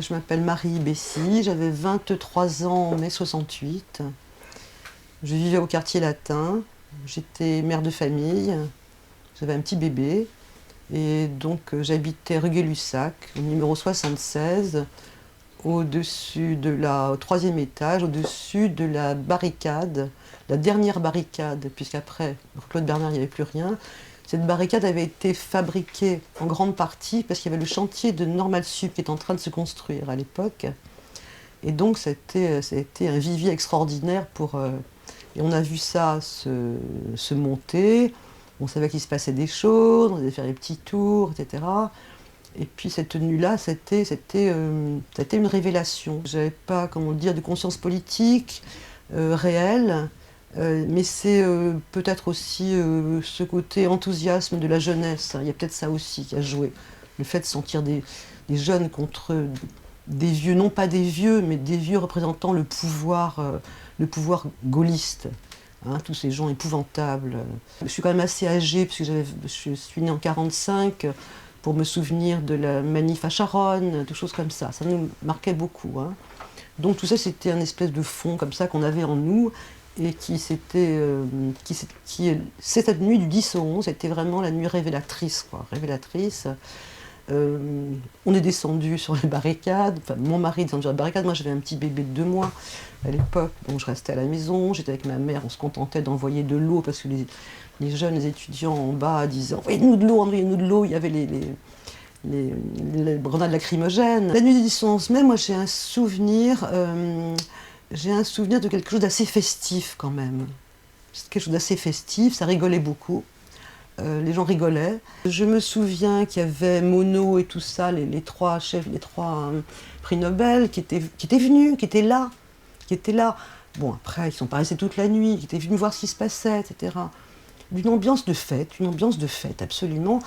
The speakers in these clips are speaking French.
Je m'appelle Marie Bessy, j'avais 23 ans en mai 68. Je vivais au quartier latin, j'étais mère de famille, j'avais un petit bébé et donc j'habitais rue Gay-Lussac, au numéro 76, au troisième étage, au-dessus de la barricade, la dernière barricade, puisqu'après Claude Bernard il n'y avait plus rien. Cette barricade avait été fabriquée en grande partie parce qu'il y avait le chantier de Normal Sup qui est en train de se construire à l'époque. Et donc ça a été un vivier extraordinaire et on a vu ça se monter, on savait qu'il se passait des choses, on allait faire des petits tours, etc. Et puis cette nuit-là, c'était une révélation. J'avais pas, comment dire, de conscience politique réelle, mais c'est peut-être aussi ce côté enthousiasme de la jeunesse. Il y a peut-être ça aussi qui a joué. Le fait de sentir des jeunes contre des vieux, non pas des vieux, mais des vieux représentant le pouvoir gaulliste. Hein, tous ces gens épouvantables. Je suis quand même assez âgée, parce que je suis née en 1945, pour me souvenir de la manif à Charonne, des choses comme ça. Ça nous marquait beaucoup. Hein. Donc tout ça, c'était un espèce de fond comme ça qu'on avait en nous, et cette nuit du 10 au 11 était vraiment la nuit révélatrice, quoi, révélatrice. On est descendu sur les barricades, enfin, mon mari est descendu sur les barricades, moi j'avais un petit bébé de 2 mois à l'époque, donc je restais à la maison, j'étais avec ma mère, on se contentait d'envoyer de l'eau parce que les jeunes étudiants en bas disaient envoyez-nous de l'eau, envoyez-nous de l'eau, il y avait les grenades lacrymogènes. La nuit du 10 11 mai, moi j'ai un souvenir de quelque chose d'assez festif quand même. C'est quelque chose d'assez festif, ça rigolait beaucoup. Les gens rigolaient. Je me souviens qu'il y avait Monod et tout ça, les trois chefs, les trois prix Nobel qui étaient venus, qui étaient là. Bon, après, ils sont pas restés toute la nuit, qui étaient venus voir ce qui se passait, etc. Une ambiance de fête, absolument,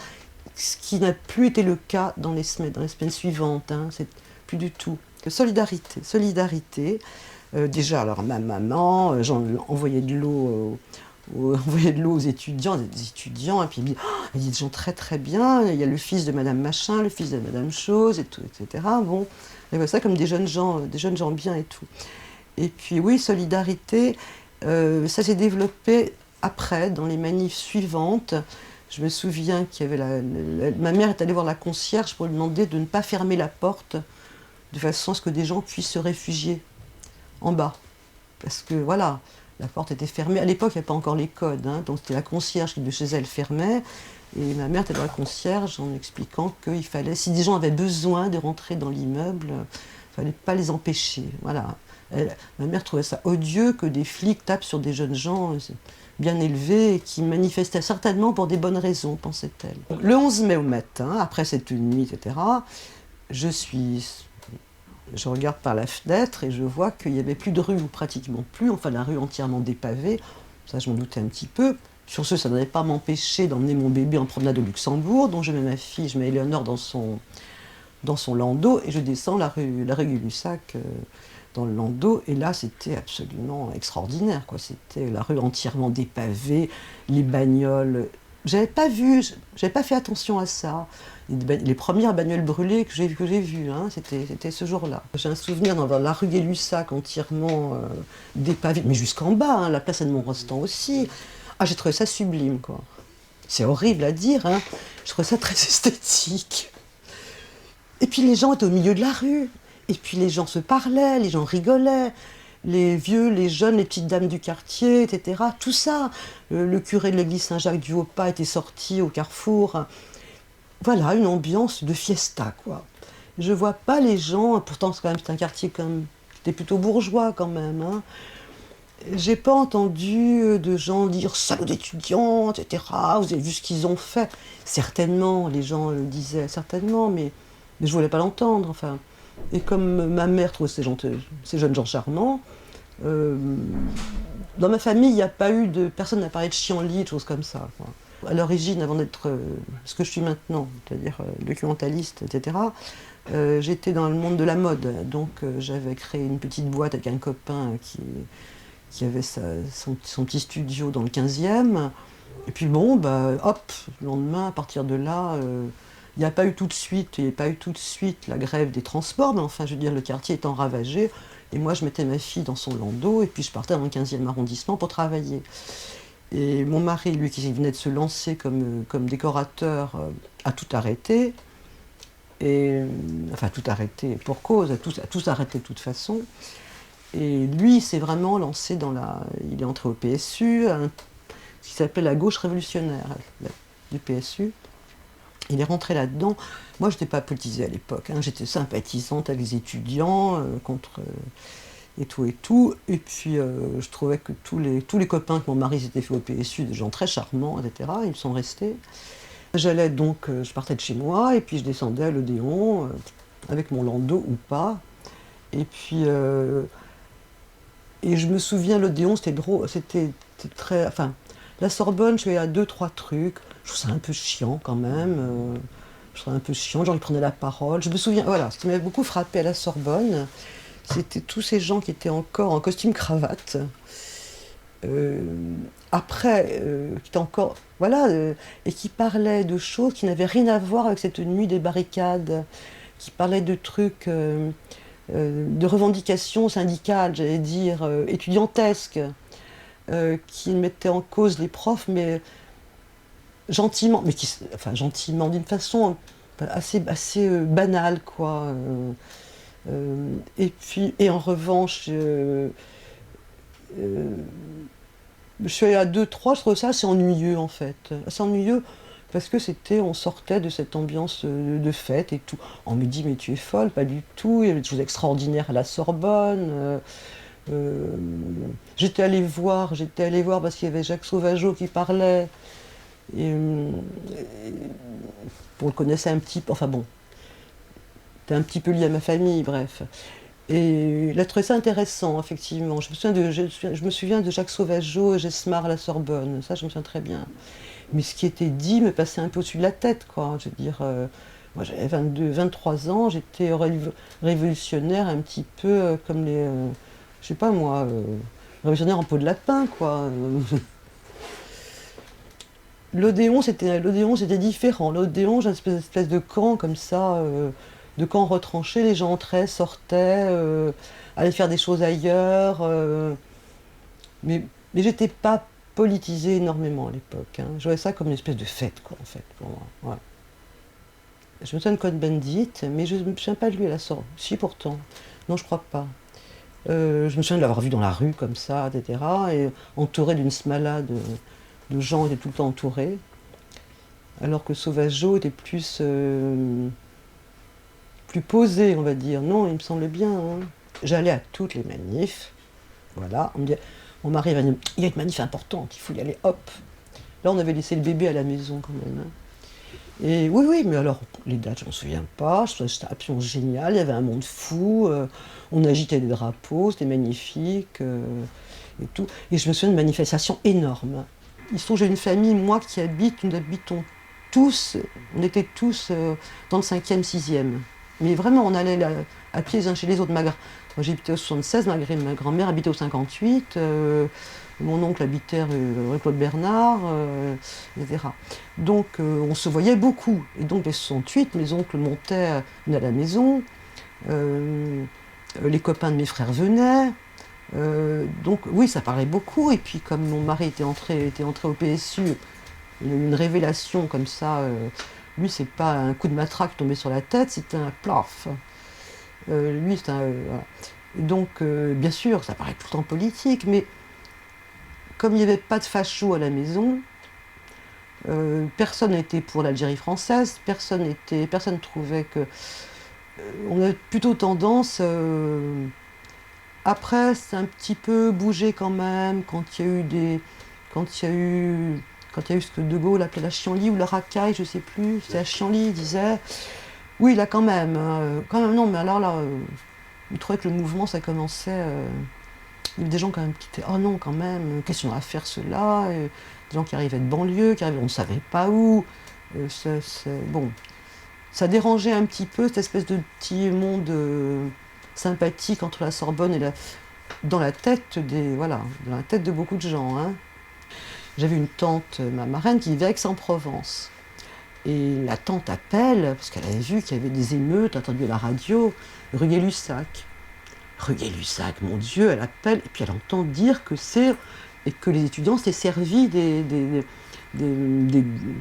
ce qui n'a plus été le cas dans les semaines suivantes. Hein, c'est plus du tout. Solidarité. Déjà, alors ma maman, j'en envoyais de l'eau. Envoyer de l'eau aux étudiants, des étudiants, et puis il dit des gens très très bien, il y a le fils de Madame Machin, le fils de Madame Chose, et tout, etc. Bon, et voilà ça comme des jeunes gens bien et tout. Et puis oui, solidarité, ça s'est développé après, dans les manifs suivantes. Je me souviens qu'il y avait ma mère est allée voir la concierge pour lui demander de ne pas fermer la porte, de façon à ce que des gens puissent se réfugier en bas. Parce que voilà, la porte était fermée. À l'époque, il n'y avait pas encore les codes, hein, donc c'était la concierge qui de chez elle fermait. Et ma mère était dans la concierge en expliquant qu'il fallait, si des gens avaient besoin de rentrer dans l'immeuble, il ne fallait pas les empêcher. Voilà. Ma mère trouvait ça odieux que des flics tapent sur des jeunes gens bien élevés et qui manifestaient certainement pour des bonnes raisons, pensait-elle. Le 11 mai au matin, après cette nuit, etc., je regarde par la fenêtre et je vois qu'il n'y avait plus de rue, ou pratiquement plus, enfin la rue entièrement dépavée. Ça, je m'en doutais un petit peu. Sur ce, ça n'allait pas m'empêcher d'emmener mon bébé en promenade au Luxembourg, dont je mets ma fille, je mets Éléonore dans son landau, et je descends la rue Gay-Lussac dans le landau, et là, c'était absolument extraordinaire, quoi. C'était la rue entièrement dépavée, les bagnoles. J'avais pas fait attention à ça. Les premières bagnoles brûlées que j'ai vues, hein, c'était ce jour-là. J'ai un souvenir dans la rue Gay-Lussac entièrement dépavée, mais jusqu'en bas, hein, la place Edmond-Rostand aussi. Ah, j'ai trouvé ça sublime, quoi. C'est horrible à dire, hein. Je trouvais ça très esthétique. Et puis les gens étaient au milieu de la rue. Et puis les gens se parlaient, les gens rigolaient. Les vieux, les jeunes, les petites dames du quartier, etc. Tout ça. Le curé de l'église Saint-Jacques-du-Haut-Pas était sorti au carrefour. Voilà, une ambiance de fiesta, quoi. Je vois pas les gens, pourtant c'est un quartier qui était plutôt bourgeois quand même. Hein. J'ai pas entendu de gens dire salaud d'étudiants, etc. Vous avez vu ce qu'ils ont fait. Certainement, les gens le disaient, certainement, mais je voulais pas l'entendre. Enfin. Et comme ma mère trouvait ces jeunes gens charmants, dans ma famille, il n'y a pas eu personne n'a parlé de chienlit, de choses comme ça. Quoi. À l'origine, avant d'être ce que je suis maintenant, c'est-à-dire documentaliste, etc., j'étais dans le monde de la mode. Donc j'avais créé une petite boîte avec un copain qui avait son petit studio dans le 15e. Et puis bon, hop, le lendemain, à partir de là, Il n'y a pas eu tout de suite, il n'y a pas eu tout de suite la grève des transports, mais enfin, je veux dire, le quartier étant ravagé, et moi, je mettais ma fille dans son landau, et puis je partais dans le 15e arrondissement pour travailler. Et mon mari, lui, qui venait de se lancer comme décorateur, a tout arrêté. Et, enfin, tout arrêté pour cause, a tous arrêté de toute façon. Et lui, il s'est vraiment lancé dans la... Il est entré au PSU, ce qui s'appelle la gauche révolutionnaire du PSU. Il est rentré là-dedans. Moi, je n'étais pas politisée à l'époque, hein. J'étais sympathisante avec les étudiants, contre... et tout et tout. Et puis, je trouvais que tous les copains que mon mari s'était fait au PSU, des gens très charmants, etc., ils sont restés. J'allais donc, je partais de chez moi, et puis je descendais à l'Odéon, avec mon landau ou pas. Et puis... et je me souviens, l'Odéon, c'était drôle, c'était très... Enfin, la Sorbonne, je suis allée à 2-3 trucs. Je trouve ça un peu chiant quand même. Je trouvais un peu chiant, genre ils prenaient la parole. Je me souviens, voilà, ce qui m'avait beaucoup frappé à la Sorbonne, c'était tous ces gens qui étaient encore en costume-cravate. Après, qui étaient encore... Voilà, et qui parlaient de choses qui n'avaient rien à voir avec cette nuit des barricades, qui parlaient de trucs... de revendications syndicales, j'allais dire, étudiantesques, qui mettaient en cause les profs, mais gentiment, mais qui, enfin gentiment, d'une façon assez banale, quoi. Et puis, et en revanche, je suis allée à 2-3, je trouve ça assez ennuyeux en fait. Assez ennuyeux parce que on sortait de cette ambiance de fête et tout. On me dit, mais tu es folle, pas du tout, il y avait des choses extraordinaires à la Sorbonne. J'étais allée voir parce qu'il y avait Jacques Sauvageau qui parlait. Et, on le connaissait un petit peu, enfin bon, c'était un petit peu lié à ma famille, bref. Et il a trouvé ça intéressant, effectivement. Je me souviens de Jacques Sauvageau et Gesmar à la Sorbonne, ça je me souviens très bien. Mais ce qui était dit me passait un peu au-dessus de la tête, quoi. Je veux dire, moi j'avais 23 ans, j'étais révolutionnaire un petit peu comme les, je sais pas moi, révolutionnaire en peau de lapin, quoi. L'Odéon c'était différent. L'Odéon, j'ai une espèce de camp comme ça, de camp retranché, les gens entraient, sortaient, allaient faire des choses ailleurs. Mais j'étais pas politisée énormément à l'époque, hein. Je voyais ça comme une espèce de fête, quoi, en fait, pour moi. Ouais. Je me souviens de Cohn-Bendit, mais je ne me souviens pas de lui à la sortie. Si, pourtant. Non, je crois pas. Je me souviens de l'avoir vu dans la rue, comme ça, etc. Et entouré d'une smala de gens, étaient tout le temps entourés. Alors que Sauvageau était plus posé, on va dire. Non, il me semblait bien, hein. J'allais à toutes les manifs. Voilà. Mon mari va dire, il y a une manif importante, il faut y aller, hop. Là, on avait laissé le bébé à la maison quand même, hein. Et oui, mais alors, les dates, je m'en souviens pas, c'était absolument génial, il y avait un monde fou, on agitait des drapeaux, c'était magnifique, et tout. Et je me souviens de manifestations énormes. Il se trouve que j'ai une famille, moi, nous habitons tous, on était tous dans le 5e, 6e. Mais vraiment, on allait là, à pied les uns chez les autres. Moi, j'habitais au 76, ma grand-mère habitait au 58, mon oncle habitait rue Claude Bernard, etc. Donc on se voyait beaucoup. Et donc les 68, mes oncles venaient à la maison, les copains de mes frères venaient. Donc oui, ça parlait beaucoup. Et puis comme mon mari était entré au PSU, il y a eu une révélation comme ça. Lui, c'est pas un coup de matraque tombé sur la tête, c'était un plaf. Lui, c'est un... voilà. Donc, bien sûr, ça paraît tout le temps politique, mais comme il n'y avait pas de facho à la maison, personne n'était pour l'Algérie française, personne trouvait que... on avait plutôt tendance... après, c'est un petit peu bougé quand même, quand il y a eu ce que De Gaulle appelait la chienlit ou la racaille, je sais plus, c'était la chienlit, il disait... Oui, là quand même, non, mais alors là, il trouvait que le mouvement, ça commençait... il y avait des gens quand même qui étaient, oh non, quand même, qu'est-ce qu'on va faire cela, des gens qui arrivaient de banlieue, on ne savait pas où. Bon, ça dérangeait un petit peu cette espèce de petit monde sympathique entre la Sorbonne et dans la tête dans la tête de beaucoup de gens, hein. J'avais une tante, ma marraine, qui vivait à Aix-en-Provence. Et la tante appelle, parce qu'elle avait vu qu'il y avait des émeutes, entendu à la radio, rue Gay-Lussac. Rue Gay-Lussac, mon Dieu, elle appelle, et puis elle entend dire que et que les étudiants s'étaient servis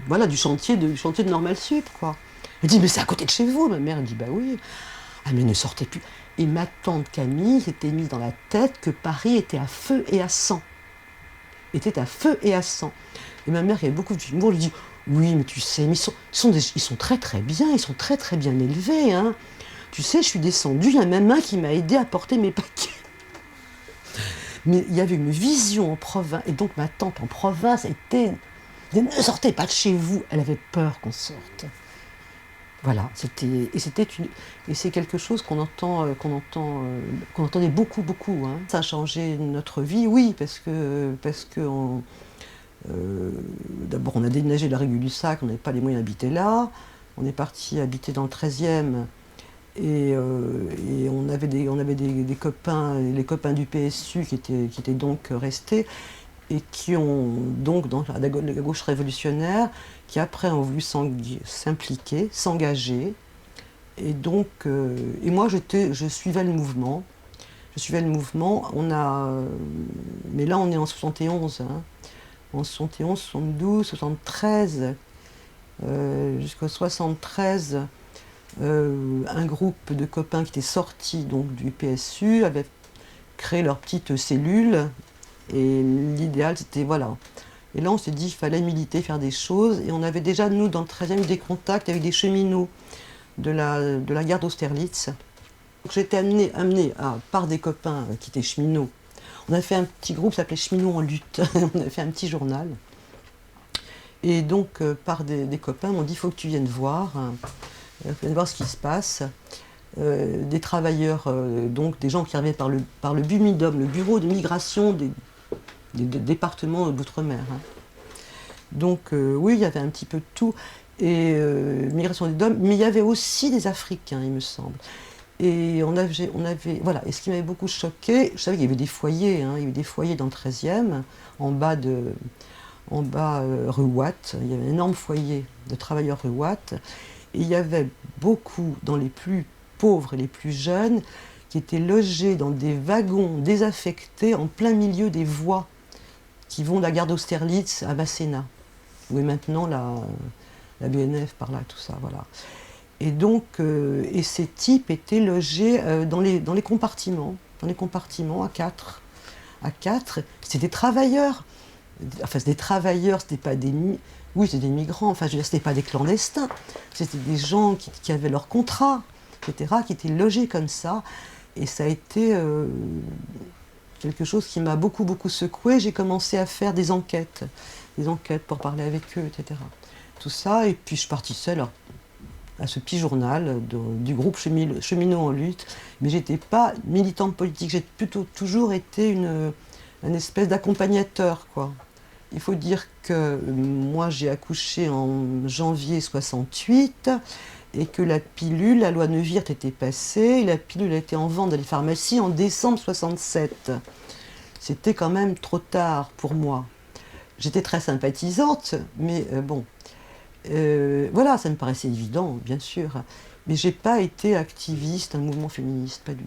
voilà, du chantier de Normal Sup, quoi. Elle dit, mais c'est à côté de chez vous, ma mère. Elle dit, bah oui. Ah, mais ne sortez plus. Et ma tante Camille s'était mise dans la tête que Paris était à feu et à sang. Était à feu et à sang. Et ma mère, qui avait beaucoup d'humour, lui dit, oui, mais tu sais, mais ils sont très très bien, ils sont très très bien élevés, hein. Tu sais, je suis descendue, il y a même un qui m'a aidé à porter mes paquets. Mais il y avait une vision en province, et donc ma tante en province était, ne sortez pas de chez vous, elle avait peur qu'on sorte. Voilà, et c'est quelque chose qu'on entendait beaucoup, beaucoup, hein. Ça a changé notre vie, oui, parce que d'abord on a déménagé de la rue Gay-Lussac, on n'avait pas les moyens d'habiter là, on est parti habiter dans le 13e, et on avait des copains, les copains du PSU qui étaient donc restés, et qui ont donc dans la gauche révolutionnaire, qui après ont voulu s'impliquer, s'engager. Et donc, et moi je suivais le mouvement. Mais là on est en 71, hein. En 71, 72, 73, jusqu'au 73, un groupe de copains qui étaient sortis donc du PSU avait créé leur petite cellule. Et l'idéal, c'était, voilà. Et là, on s'est dit qu'il fallait militer, faire des choses. Et on avait déjà, nous, dans le 13e, des contacts avec des cheminots de la gare d'Austerlitz. J'étais amenée par des copains qui étaient cheminots. On a fait un petit groupe qui s'appelait Cheminots en lutte. On a fait un petit journal. Et donc, par des copains, m'ont dit, il faut que tu viennes voir. Viennes voir ce qui se passe. Des travailleurs, donc des gens qui arrivaient par le BUMIDOM, le bureau de migration des départements d'outre-mer, hein. Donc oui, il y avait un petit peu de tout, et migration des DOM, mais il y avait aussi des Africains, il me semble. Et on avait voilà, et ce qui m'avait beaucoup choqué, je savais qu'il y avait des foyers, hein, il y avait des foyers dans le 13e, en bas rue Watt, il y avait un énorme foyer de travailleurs rue Watt, et il y avait beaucoup, dans les plus pauvres et les plus jeunes, qui étaient logés dans des wagons désaffectés en plein milieu des voies qui vont de la gare d'Austerlitz à Masséna, où est maintenant la BNF par là, tout ça, voilà. Et donc, et ces types étaient logés dans les compartiments à quatre. C'était des travailleurs. Enfin, c'était des travailleurs, c'était pas des... Oui, c'était des migrants, enfin, je veux dire, c'était pas des clandestins. C'était des gens qui avaient leur contrat, etc., qui étaient logés comme ça. Et ça a été quelque chose qui m'a beaucoup, beaucoup secouée. J'ai commencé à faire des enquêtes pour parler avec eux, etc. Tout ça, et puis je partissais là, à ce petit journal du groupe Cheminots en lutte. Mais j'étais pas militante politique, j'ai plutôt toujours été un espèce d'accompagnateur, quoi. Il faut dire que moi j'ai accouché en janvier 68 et que la loi Neuwirth était passée, et la pilule a été en vente dans les pharmacies en décembre 67. C'était quand même trop tard pour moi. J'étais très sympathisante, mais bon, voilà, ça me paraissait évident, bien sûr. Mais j'ai pas été activiste, un mouvement féministe, pas du tout.